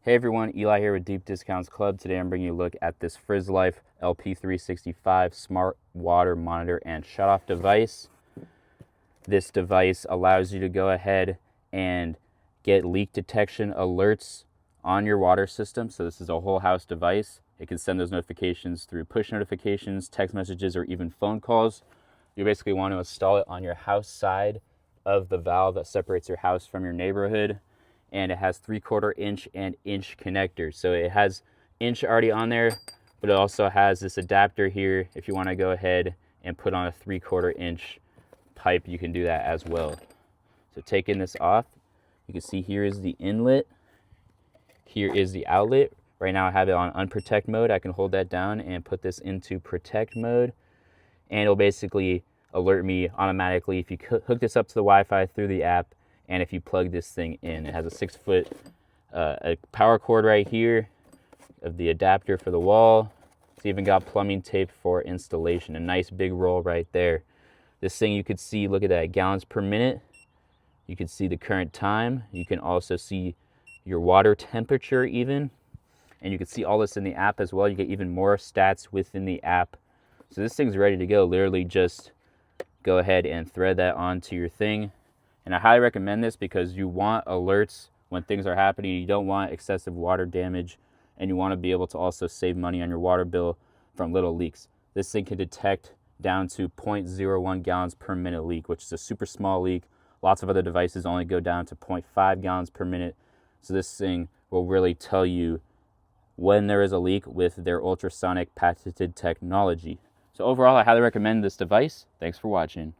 Hey everyone, Eli here with Deep Discounts Club. Today I'm bringing you a look at this Frizzlife LP365 smart water monitor and shutoff device. This device allows you to go ahead and get leak detection alerts on your water system. So this is a whole house device. It can send those notifications through push notifications, text messages, or even phone calls. You basically want to install it on your house side of the valve that separates your house from your neighborhood. And it has 3/4 inch and inch connectors. So it has inch already on there, but it also has this adapter here. If you want to go ahead and put on a 3/4 inch pipe, you can do that as well. So taking this off, you can see here is the inlet, here is the outlet. Right now I have it on unprotect mode. I can hold that down and put this into protect mode, and it'll basically alert me automatically if you hook this up to the Wi-Fi through the app and if you plug this thing in. It has a 6-foot a power cord right here of the adapter for the wall. It's even got plumbing tape for installation. A nice big roll right there. This thing, you could see, look at that, gallons per minute. You can see the current time. You can also see your water temperature even. And you can see all this in the app as well. You get even more stats within the app. So this thing's ready to go. Literally just go ahead and thread that onto your thing. And I highly recommend this because you want alerts when things are happening. You don't want excessive water damage, and you want to be able to also save money on your water bill from little leaks. This thing can detect down to 0.01 gallons per minute leak, which is a super small leak. Lots of other devices only go down to 0.5 gallons per minute. So this thing will really tell you when there is a leak with their ultrasonic patented technology. So overall, I highly recommend this device. Thanks for watching.